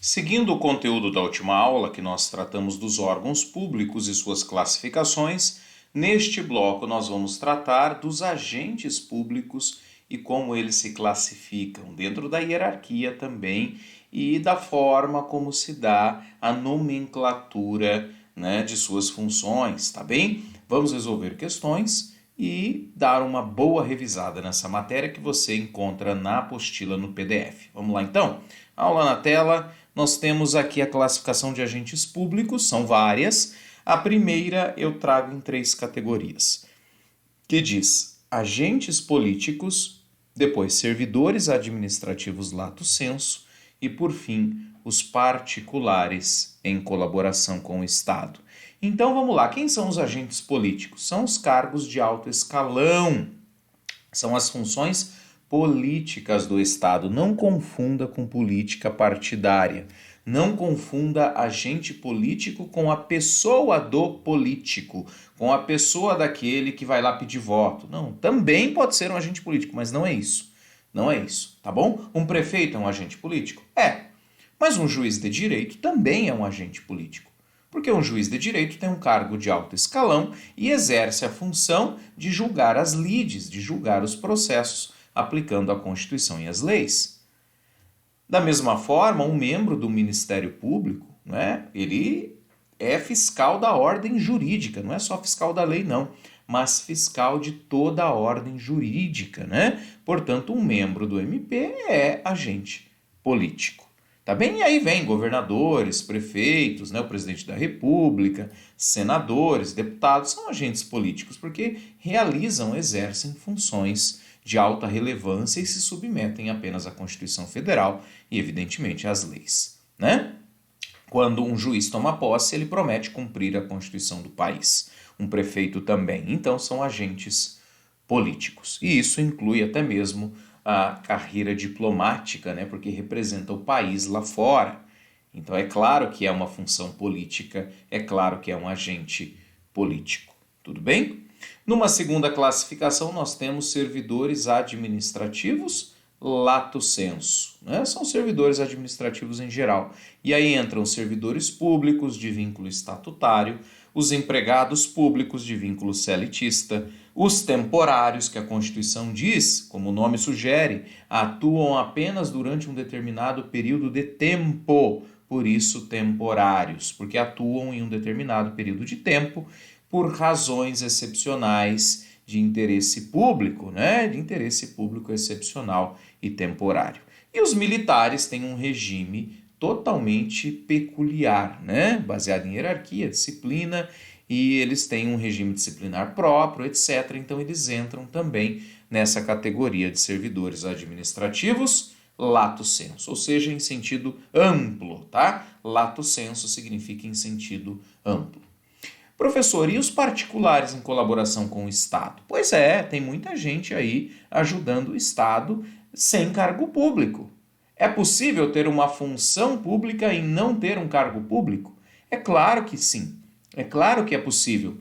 Seguindo o conteúdo da última aula, que nós tratamos dos órgãos públicos e suas classificações, neste bloco nós vamos tratar dos agentes públicos e como eles se classificam dentro da hierarquia também e da forma como se dá a nomenclatura, né, de suas funções, tá bem? Vamos resolver questões e dar uma boa revisada nessa matéria que você encontra na apostila no PDF. Vamos lá então? Aula na tela. Nós temos aqui a classificação de agentes públicos, são várias. A primeira eu trago em 3 categorias, que diz agentes políticos, depois servidores administrativos lato sensu e, por fim, os particulares em colaboração com o Estado. Então vamos lá, quem são os agentes políticos? São os cargos de alto escalão, são as funções políticas do Estado. Não confunda com política partidária. Não confunda agente político com a pessoa do político, com a pessoa daquele que vai lá pedir voto. Não, também pode ser um agente político, mas não é isso. Não é isso, tá bom? Um prefeito é um agente político? É. Mas um juiz de direito também é um agente político. Porque um juiz de direito tem um cargo de alto escalão e exerce a função de julgar as lides, de julgar os processos, aplicando a Constituição e as leis. Da mesma forma, um membro do Ministério Público, né, ele é fiscal da ordem jurídica, não é só fiscal da lei, não, mas fiscal de toda a ordem jurídica, né? Portanto, um membro do MP é agente político. Tá bem? E aí vem governadores, prefeitos, né, o presidente da República, senadores, deputados, são agentes políticos porque realizam, exercem funções de alta relevância e se submetem apenas à Constituição Federal e, evidentemente, às leis, né? Quando um juiz toma posse, ele promete cumprir a Constituição do país. Um prefeito também. Então, são agentes políticos. E isso inclui até mesmo a carreira diplomática, né? Porque representa o país lá fora. Então, é claro que é uma função política, é claro que é um agente político. Tudo bem? Numa segunda classificação, nós temos servidores administrativos lato sensu, né? São servidores administrativos em geral. E aí entram os servidores públicos de vínculo estatutário, os empregados públicos de vínculo seletista, os temporários, que a Constituição diz, como o nome sugere, atuam apenas durante um determinado período de tempo, por isso temporários, porque atuam em um determinado período de tempo por razões excepcionais de interesse público, né? De interesse público excepcional e temporário. E os militares têm um regime totalmente peculiar, né? Baseado em hierarquia, disciplina, e eles têm um regime disciplinar próprio, etc. Então eles entram também nessa categoria de servidores administrativos lato sensu, ou seja, em sentido amplo, tá? Lato sensu significa em sentido amplo. Professor, e os particulares em colaboração com o Estado? Pois é, tem muita gente aí ajudando o Estado sem cargo público. É possível ter uma função pública e não ter um cargo público? É claro que sim. É claro que é possível.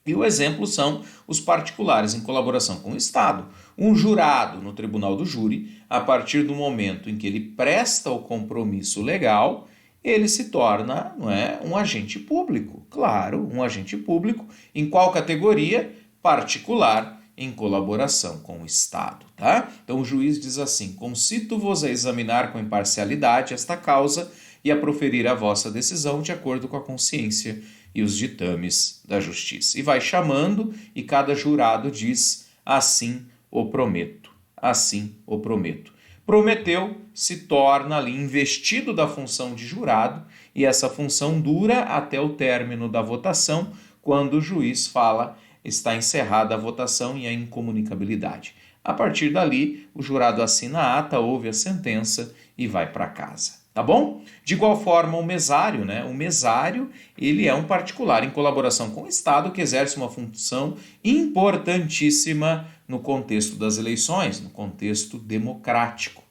E o exemplo são os particulares em colaboração com o Estado. Um jurado no tribunal do júri, a partir do momento em que ele presta o compromisso legal, ele se torna, não é, um agente público. Claro, um agente público. Em qual categoria? Particular, em colaboração com o Estado. Tá? Então o juiz diz assim: concito-vos a examinar com imparcialidade esta causa e a proferir a vossa decisão de acordo com a consciência e os ditames da justiça. E vai chamando, e cada jurado diz: assim o prometo, assim o prometo. Prometeu, se torna ali investido da função de jurado, e essa função dura até o término da votação, quando o juiz fala: está encerrada a votação e a incomunicabilidade. A partir dali, o jurado assina a ata, ouve a sentença e vai para casa. Tá bom? De igual forma, o mesário, né? O mesário, ele é um particular em colaboração com o Estado que exerce uma função importantíssima no contexto das eleições, no contexto democrático.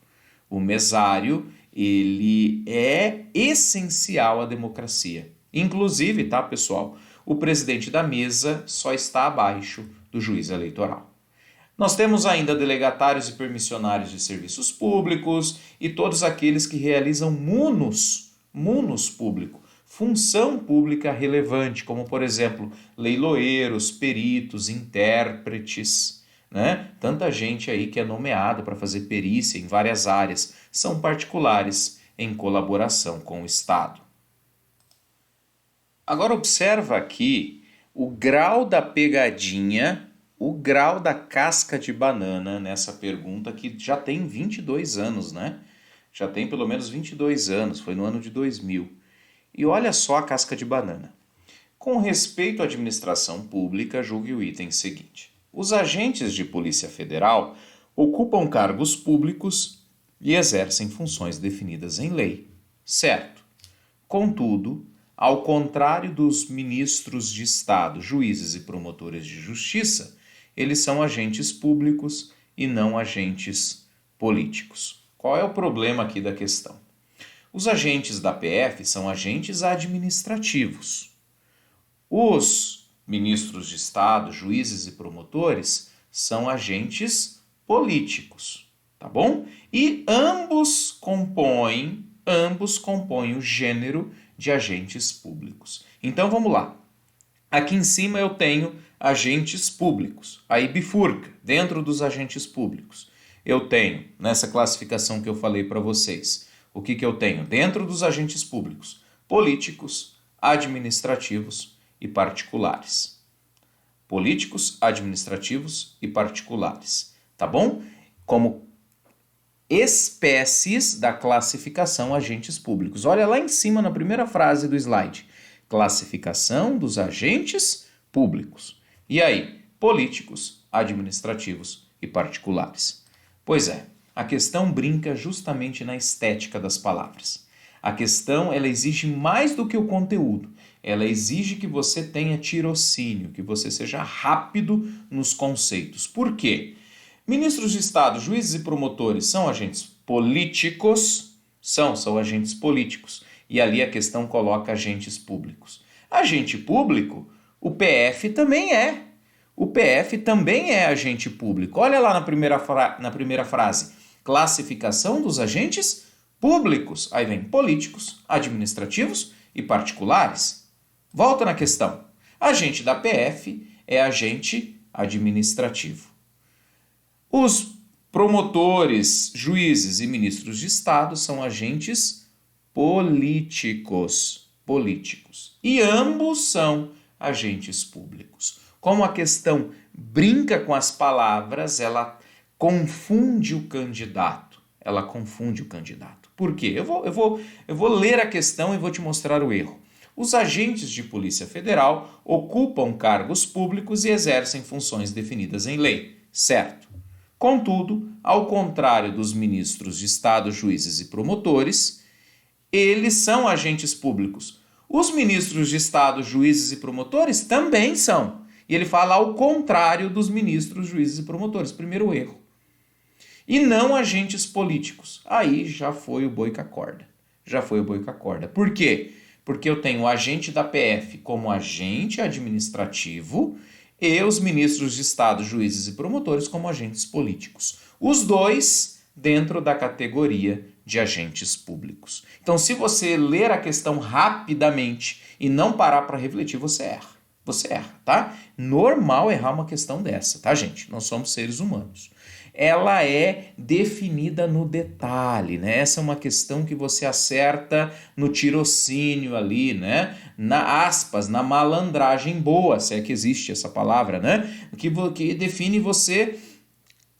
O mesário, ele é essencial à democracia. Inclusive, tá, pessoal? O presidente da mesa só está abaixo do juiz eleitoral. Nós temos ainda delegatários e permissionários de serviços públicos e todos aqueles que realizam munus público, função pública relevante, como por exemplo, leiloeiros, peritos, intérpretes, né? Tanta gente aí que é nomeada para fazer perícia em várias áreas, são particulares em colaboração com o Estado. Agora observa aqui o grau da pegadinha, o grau da casca de banana nessa pergunta que já tem 22 anos, né? Já tem pelo menos 22 anos, foi no ano de 2000. E olha só a casca de banana. Com respeito à administração pública, julgue o item seguinte. Os agentes de Polícia Federal ocupam cargos públicos e exercem funções definidas em lei, certo? Contudo, ao contrário dos ministros de Estado, juízes e promotores de justiça, eles são agentes públicos e não agentes políticos. Qual é o problema aqui da questão? Os agentes da PF são agentes administrativos. Os ministros de Estado, juízes e promotores são agentes políticos, tá bom? E ambos compõem o gênero de agentes públicos. Então vamos lá. Aqui em cima eu tenho agentes públicos. Aí bifurca, dentro dos agentes públicos. Eu tenho, nessa classificação que eu falei para vocês, o que eu tenho? Dentro dos agentes públicos, políticos, administrativos e particulares. Políticos, administrativos e particulares. Tá bom? Como espécies da classificação agentes públicos. Olha lá em cima na primeira frase do slide. Classificação dos agentes públicos. E aí? Políticos, administrativos e particulares. Pois é, a questão brinca justamente na estética das palavras. A questão, ela exige mais do que o conteúdo. Ela exige que você tenha tirocínio, que você seja rápido nos conceitos. Por quê? Ministros de Estado, juízes e promotores são agentes políticos? São agentes políticos. E ali a questão coloca agentes públicos. Agente público, o PF também é. O PF também é agente público. Olha lá na primeira frase. Classificação dos agentes públicos. Aí vem políticos, administrativos e particulares. Volta na questão. Agente da PF é agente administrativo. Os promotores, juízes e ministros de Estado são agentes políticos. E ambos são agentes públicos. Como a questão brinca com as palavras, ela confunde o candidato. Por quê? Eu vou ler a questão e vou te mostrar o erro. Os agentes de Polícia Federal ocupam cargos públicos e exercem funções definidas em lei, certo? Contudo, ao contrário dos ministros de Estado, juízes e promotores, eles são agentes públicos. Os ministros de Estado, juízes e promotores também são. E ele fala ao contrário dos ministros, juízes e promotores. Primeiro erro. E não agentes políticos. Aí já foi o boi com a corda. Por quê? Porque eu tenho o agente da PF como agente administrativo e os ministros de Estado, juízes e promotores como agentes políticos. Os dois dentro da categoria de agentes públicos. Então, se você ler a questão rapidamente e não parar para refletir, você erra, tá? Normal errar uma questão dessa, tá, gente? Nós somos seres humanos. Ela é definida no detalhe, né? Essa é uma questão que você acerta no tirocínio ali, né? Na malandragem boa, se é que existe essa palavra, né? Que define você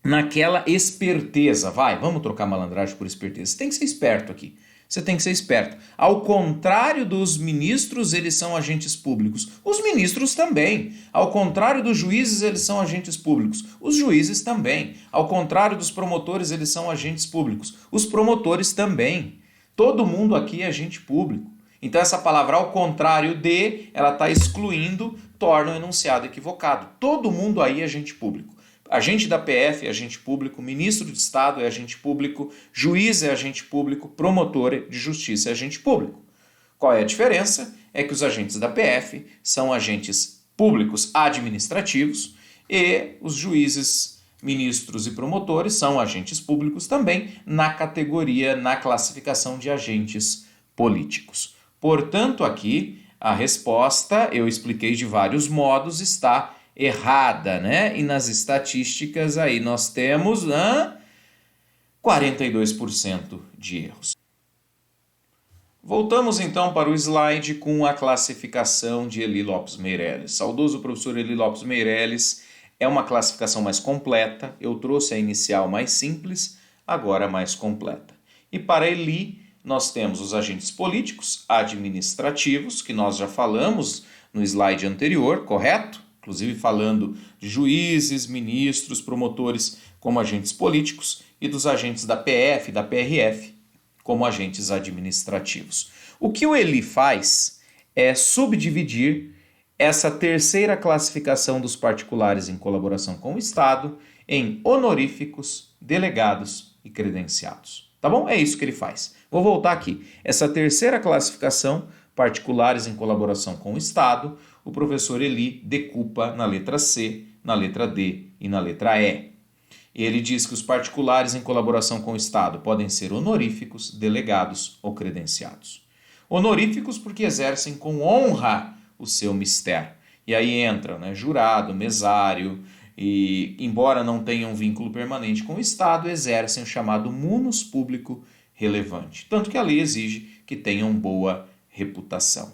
naquela esperteza. Vamos trocar malandragem por esperteza. Você tem que ser esperto aqui. Você tem que ser esperto. Ao contrário dos ministros, eles são agentes públicos. Os ministros também. Ao contrário dos juízes, eles são agentes públicos. Os juízes também. Ao contrário dos promotores, eles são agentes públicos. Os promotores também. Todo mundo aqui é agente público. Então essa palavra ao contrário de, ela está excluindo, torna o enunciado equivocado. Todo mundo aí é agente público. Agente da PF é agente público, ministro de Estado é agente público, juiz é agente público, promotor de justiça é agente público. Qual é a diferença? É que os agentes da PF são agentes públicos administrativos e os juízes Ministros e promotores são agentes públicos também na classificação de agentes políticos. Portanto, aqui a resposta, eu expliquei de vários modos, está errada, né? E nas estatísticas aí nós temos 42% de erros. Voltamos então para o slide com a classificação de Eli Lopes Meireles. Saudoso professor Eli Lopes Meireles, é uma classificação mais completa. Eu trouxe a inicial mais simples, agora mais completa. E para Eli, nós temos os agentes políticos, administrativos, que nós já falamos no slide anterior, correto? Inclusive falando de juízes, ministros, promotores como agentes políticos e dos agentes da PF e da PRF como agentes administrativos. O que o Eli faz é subdividir essa terceira classificação dos particulares em colaboração com o Estado em honoríficos, delegados e credenciados. Tá bom? É isso que ele faz. Vou voltar aqui. Essa terceira classificação, particulares em colaboração com o Estado, o professor Eli decupa na letra C, na letra D e na letra E. Ele diz que os particulares em colaboração com o Estado podem ser honoríficos, delegados ou credenciados. Honoríficos porque exercem com honra o seu mistério. E aí entra, né, jurado, mesário, e embora não tenham vínculo permanente com o Estado, exercem o chamado munus público relevante. Tanto que a lei exige que tenham boa reputação.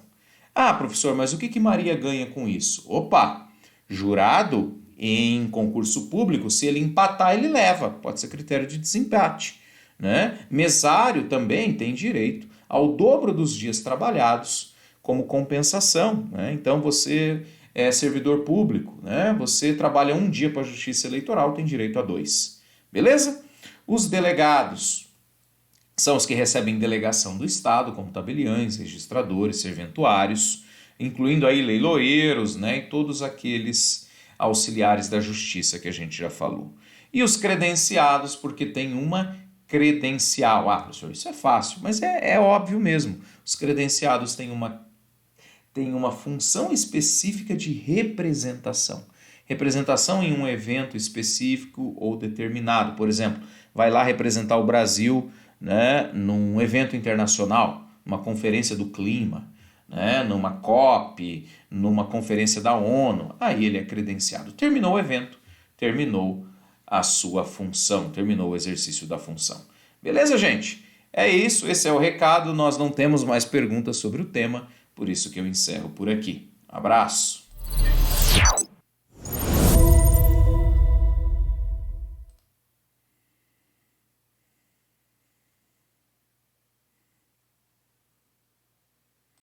Ah, professor, mas o que Maria ganha com isso? Opa, jurado em concurso público, se ele empatar, ele leva. Pode ser critério de desempate, né? Mesário também tem direito ao dobro dos dias trabalhados como compensação, né? Então você é servidor público, né? Você trabalha um dia para a Justiça Eleitoral, tem direito a 2. Beleza? Os delegados são os que recebem delegação do Estado, como tabeliães, registradores, serventuários, incluindo aí leiloeiros, né? E todos aqueles auxiliares da Justiça que a gente já falou. E os credenciados, porque tem uma credencial. Ah, professor, isso é fácil, mas é óbvio mesmo. Os credenciados têm uma função específica de representação. Representação em um evento específico ou determinado. Por exemplo, vai lá representar o Brasil, né, num evento internacional, numa conferência do clima, né, numa COP, numa conferência da ONU. Aí ele é credenciado. Terminou o evento, terminou a sua função, terminou o exercício da função. Beleza, gente? É isso, esse é o recado. Nós não temos mais perguntas sobre o tema, por isso que eu encerro por aqui. Abraço!